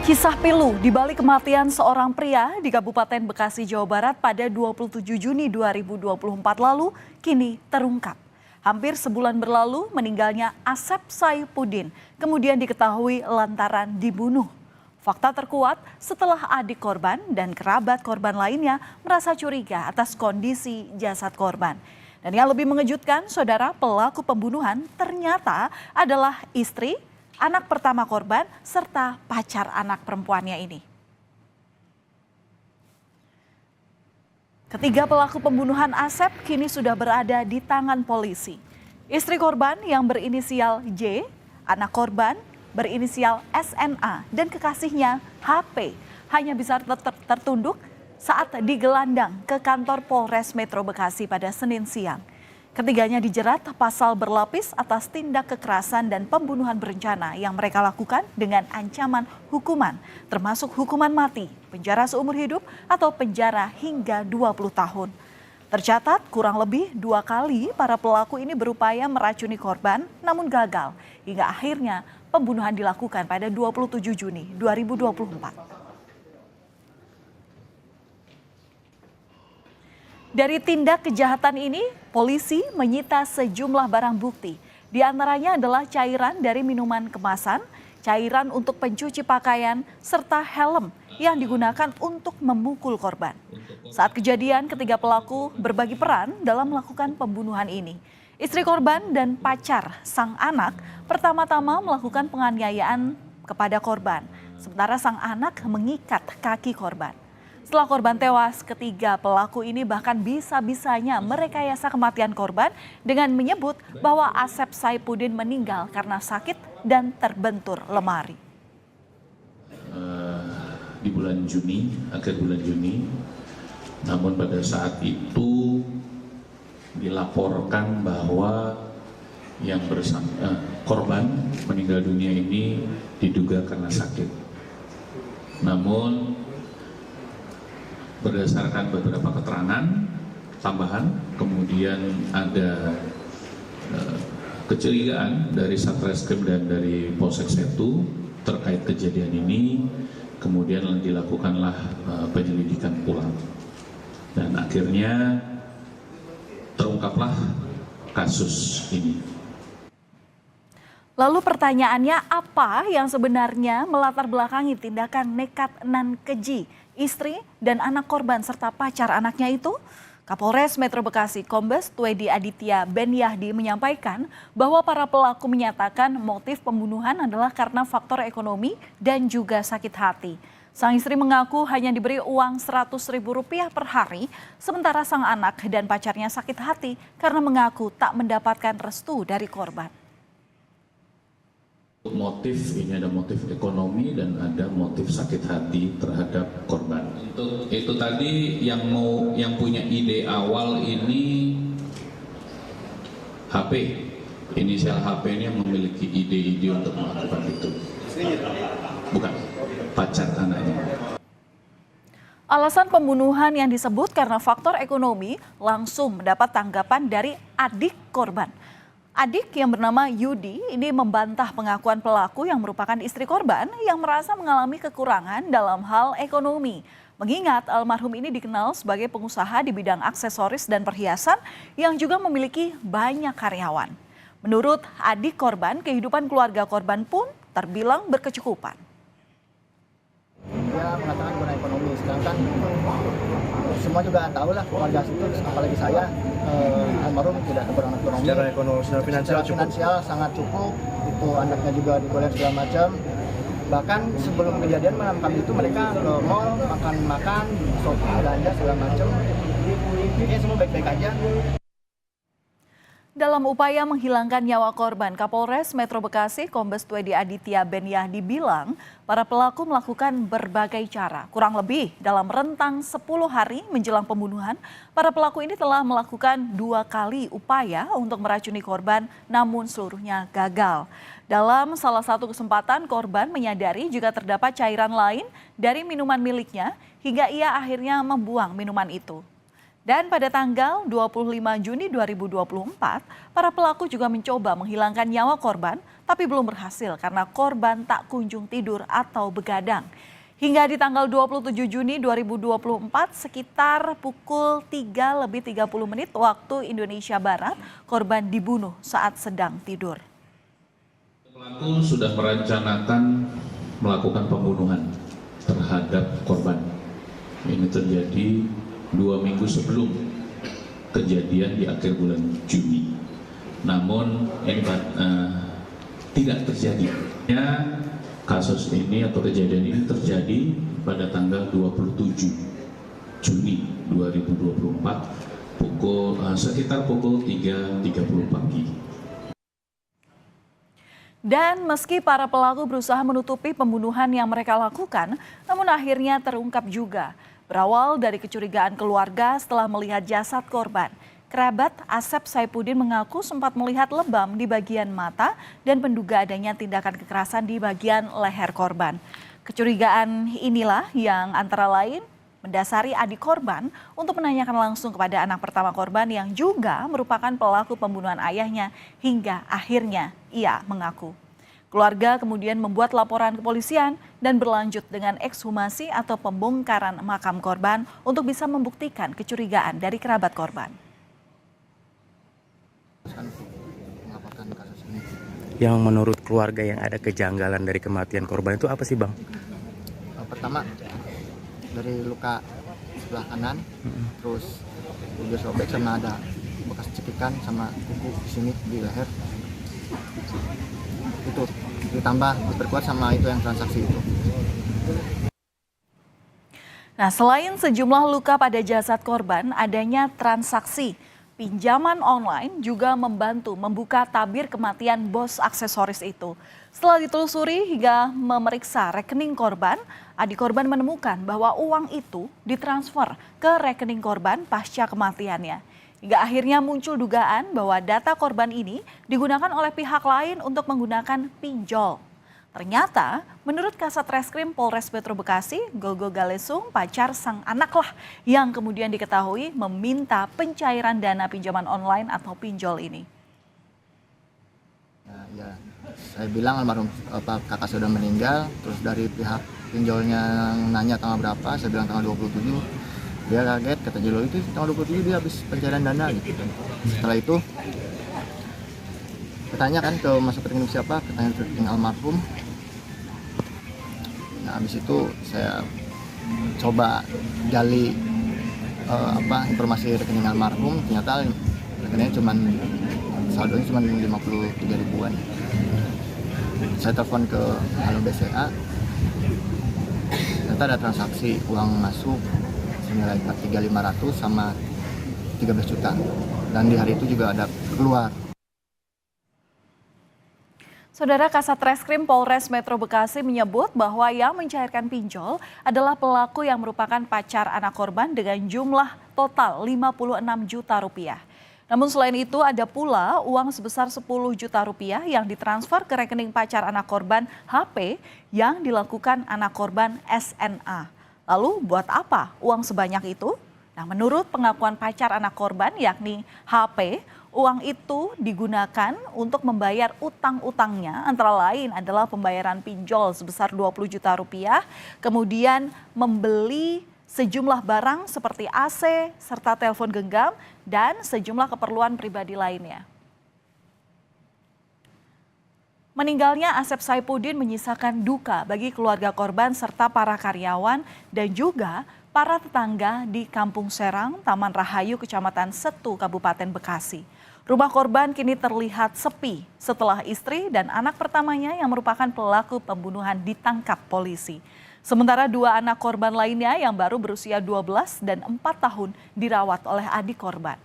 Kisah pilu di balik kematian seorang pria di Kabupaten Bekasi, Jawa Barat pada 27 Juni 2024 lalu kini terungkap. Hampir sebulan berlalu meninggalnya Asep Saipuddin, kemudian diketahui lantaran dibunuh. Fakta terkuat setelah adik korban dan kerabat korban lainnya merasa curiga atas kondisi jasad korban. Dan yang lebih mengejutkan, saudara, pelaku pembunuhan ternyata adalah istri, anak pertama korban, serta pacar anak perempuannya ini. Ketiga pelaku pembunuhan Asep kini sudah berada di tangan polisi. Istri korban yang berinisial J, anak korban berinisial SNA, dan kekasihnya HP hanya bisa tertunduk saat digelandang ke kantor Polres Metro Bekasi pada Senin siang. Ketiganya dijerat pasal berlapis atas tindak kekerasan dan pembunuhan berencana yang mereka lakukan dengan ancaman hukuman, termasuk hukuman mati, penjara seumur hidup, atau penjara hingga 20 tahun. Tercatat kurang lebih 2 kali para pelaku ini berupaya meracuni korban, namun gagal, hingga akhirnya pembunuhan dilakukan pada 27 Juni 2024. Dari tindak kejahatan ini, polisi menyita sejumlah barang bukti. Di antaranya adalah cairan dari minuman kemasan, cairan untuk pencuci pakaian, serta helm yang digunakan untuk memukul korban. Saat kejadian, ketiga pelaku berbagi peran dalam melakukan pembunuhan ini. Istri korban dan pacar sang anak pertama-tama melakukan penganiayaan kepada korban, sementara sang anak mengikat kaki korban. Setelah korban tewas, ketiga pelaku ini bahkan bisa-bisanya merekayasa kematian korban dengan menyebut bahwa Asep Saipuddin meninggal karena sakit dan terbentur lemari. Di bulan Juni, akhir bulan Juni, namun pada saat itu dilaporkan bahwa yang korban meninggal dunia ini diduga karena sakit. Namun berdasarkan beberapa keterangan tambahan, kemudian ada kecurigaan dari Satreskrim dan dari Polsek Setu terkait kejadian ini, kemudian dilakukanlah penyelidikan ulang. Dan akhirnya terungkaplah kasus ini. Lalu pertanyaannya, apa yang sebenarnya melatar belakangi tindakan nekat nan keji istri dan anak korban serta pacar anaknya itu? Kapolres Metro Bekasi Kombes Twedi Aditya Ben Yahdi menyampaikan bahwa para pelaku menyatakan motif pembunuhan adalah karena faktor ekonomi dan juga sakit hati. Sang istri mengaku hanya diberi uang Rp100.000 per hari, sementara sang anak dan pacarnya sakit hati karena mengaku tak mendapatkan restu dari korban. Motif ini ada motif ekonomi dan ada motif sakit hati terhadap korban. Itu tadi yang punya ide awal ini HP, inisial HP ini yang memiliki ide-ide untuk melakukan itu. Bukan, pacar anaknya. Alasan pembunuhan yang disebut karena faktor ekonomi langsung mendapat tanggapan dari adik korban. Adik yang bernama Yudi ini membantah pengakuan pelaku yang merupakan istri korban yang merasa mengalami kekurangan dalam hal ekonomi. Mengingat almarhum ini dikenal sebagai pengusaha di bidang aksesoris dan perhiasan yang juga memiliki banyak karyawan. Menurut adik korban, kehidupan keluarga korban pun terbilang berkecukupan. Dia mengatakan karena ekonomi, sedangkan semua juga tahu lah keluarga itu, apalagi saya, almarhum tidak berangkat ekonomi. Secara ekonomi, secara finansial sangat cukup. Itu anaknya juga dikuliah segala macam. Bahkan sebelum kejadian malam kami itu mereka ke mall makan, shopping, belanja segala macam. Ini semua baik-baik aja. Dalam upaya menghilangkan nyawa korban, Kapolres Metro Bekasi Kombes Twedi Aditya Ben Yahdi bilang para pelaku melakukan berbagai cara. Kurang lebih dalam rentang 10 hari menjelang pembunuhan, para pelaku ini telah melakukan 2 kali upaya untuk meracuni korban, namun seluruhnya gagal. Dalam salah satu kesempatan, korban menyadari juga terdapat cairan lain dari minuman miliknya hingga ia akhirnya membuang minuman itu. Dan pada tanggal 25 Juni 2024, para pelaku juga mencoba menghilangkan nyawa korban tapi belum berhasil karena korban tak kunjung tidur atau begadang. Hingga di tanggal 27 Juni 2024 sekitar pukul 3:30 waktu Indonesia Barat, korban dibunuh saat sedang tidur. Pelaku sudah merencanakan melakukan pembunuhan terhadap korban. Ini terjadi 2 minggu sebelum kejadian di akhir bulan Juni. Namun ini tidak terjadi. Kasus ini atau kejadian ini terjadi pada tanggal 27 Juni 2024 sekitar pukul 3:30 pagi. Dan meski para pelaku berusaha menutupi pembunuhan yang mereka lakukan, namun akhirnya terungkap juga. Berawal dari kecurigaan keluarga setelah melihat jasad korban. Kerabat Asep Saipuddin mengaku sempat melihat lebam di bagian mata dan menduga adanya tindakan kekerasan di bagian leher korban. Kecurigaan inilah yang antara lain mendasari adik korban untuk menanyakan langsung kepada anak pertama korban yang juga merupakan pelaku pembunuhan ayahnya hingga akhirnya ia mengaku. Keluarga kemudian membuat laporan kepolisian dan berlanjut dengan ekshumasi atau pembongkaran makam korban untuk bisa membuktikan kecurigaan dari kerabat korban. Melaporkan kasus ini. Yang menurut keluarga yang ada kejanggalan dari kematian korban itu apa sih, Bang? Pertama dari luka sebelah kanan, terus juga sobek sama ada bekas cekikan sama kuku di sini di leher. Itu ditambah diperkuat sama itu yang transaksi itu. Nah, selain sejumlah luka pada jasad korban, adanya transaksi pinjaman online juga membantu membuka tabir kematian bos aksesoris itu. Setelah ditelusuri hingga memeriksa rekening korban, adik korban menemukan bahwa uang itu ditransfer ke rekening korban pasca kematiannya. Hingga akhirnya muncul dugaan bahwa data korban ini digunakan oleh pihak lain untuk menggunakan pinjol. Ternyata, menurut Kasat Reskrim Polres Metro Bekasi, Gogo Galesung, pacar sang anaklah yang kemudian diketahui meminta pencairan dana pinjaman online atau pinjol ini. Ya, saya bilang almarhum kakak sudah meninggal, terus dari pihak pinjolnya nanya tanggal berapa, saya bilang tanggal 27. Dia kaget, kata Jilo itu tanggal 27 dia habis pencairan dana gitu. Setelah itu, katanya kan ke masuk rekening siapa, katanya rekening almarhum. Nah, habis itu saya coba gali informasi rekening almarhum, ternyata rekeningnya saldonya cuma 53 ribuan. Saya telepon ke Halo BCA, ternyata ada transaksi uang masuk senilai 3.500 sama 13 juta. Dan di hari itu juga ada keluar. Saudara, Kasat Reskrim Polres Metro Bekasi menyebut bahwa yang mencairkan pinjol adalah pelaku yang merupakan pacar anak korban dengan jumlah total 56 juta rupiah. Namun selain itu ada pula uang sebesar 10 juta rupiah yang ditransfer ke rekening pacar anak korban HP yang dilakukan anak korban SNA. Lalu buat apa uang sebanyak itu? Nah, menurut pengakuan pacar anak korban yakni HP, uang itu digunakan untuk membayar utang-utangnya, antara lain adalah pembayaran pinjol sebesar 20 juta rupiah, kemudian membeli sejumlah barang seperti AC serta telepon genggam dan sejumlah keperluan pribadi lainnya. Meninggalnya Asep Saipuddin menyisakan duka bagi keluarga korban serta para karyawan dan juga para tetangga di Kampung Serang, Taman Rahayu, Kecamatan Setu, Kabupaten Bekasi. Rumah korban kini terlihat sepi setelah istri dan anak pertamanya yang merupakan pelaku pembunuhan ditangkap polisi. Sementara 2 anak korban lainnya yang baru berusia 12 dan 4 tahun dirawat oleh adik korban.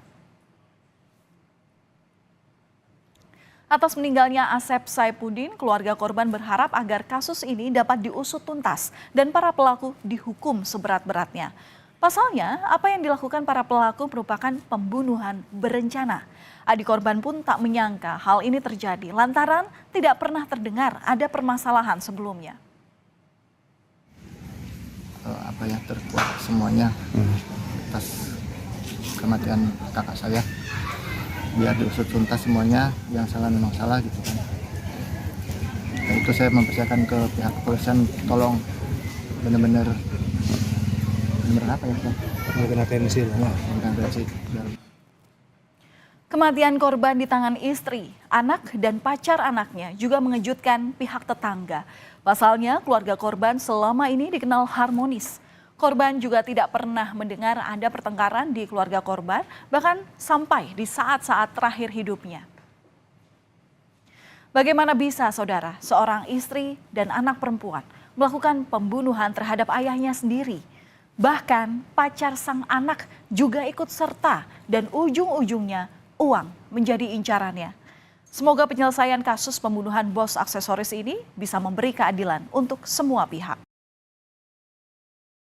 Atas meninggalnya Asep Saipuddin, keluarga korban berharap agar kasus ini dapat diusut tuntas dan para pelaku dihukum seberat-beratnya. Pasalnya, apa yang dilakukan para pelaku merupakan pembunuhan berencana. Adik korban pun tak menyangka hal ini terjadi lantaran tidak pernah terdengar ada permasalahan sebelumnya. Terkuat semuanya atas kematian kakak saya. Biar diusut tuntas semuanya, yang salah memang salah gitu kan. itu saya mempersiapkan ke pihak kepolisian, tolong benar-benar apa ya, Melakukan atensi lah. memberikan atensi. Kematian korban di tangan istri, anak, dan pacar anaknya juga mengejutkan pihak tetangga. Pasalnya, keluarga korban selama ini dikenal harmonis. Korban juga tidak pernah mendengar ada pertengkaran di keluarga korban, bahkan sampai di saat-saat terakhir hidupnya. Bagaimana bisa, saudara, seorang istri dan anak perempuan melakukan pembunuhan terhadap ayahnya sendiri? Bahkan pacar sang anak juga ikut serta dan ujung-ujungnya uang menjadi incarannya. Semoga penyelesaian kasus pembunuhan bos aksesoris ini bisa memberi keadilan untuk semua pihak.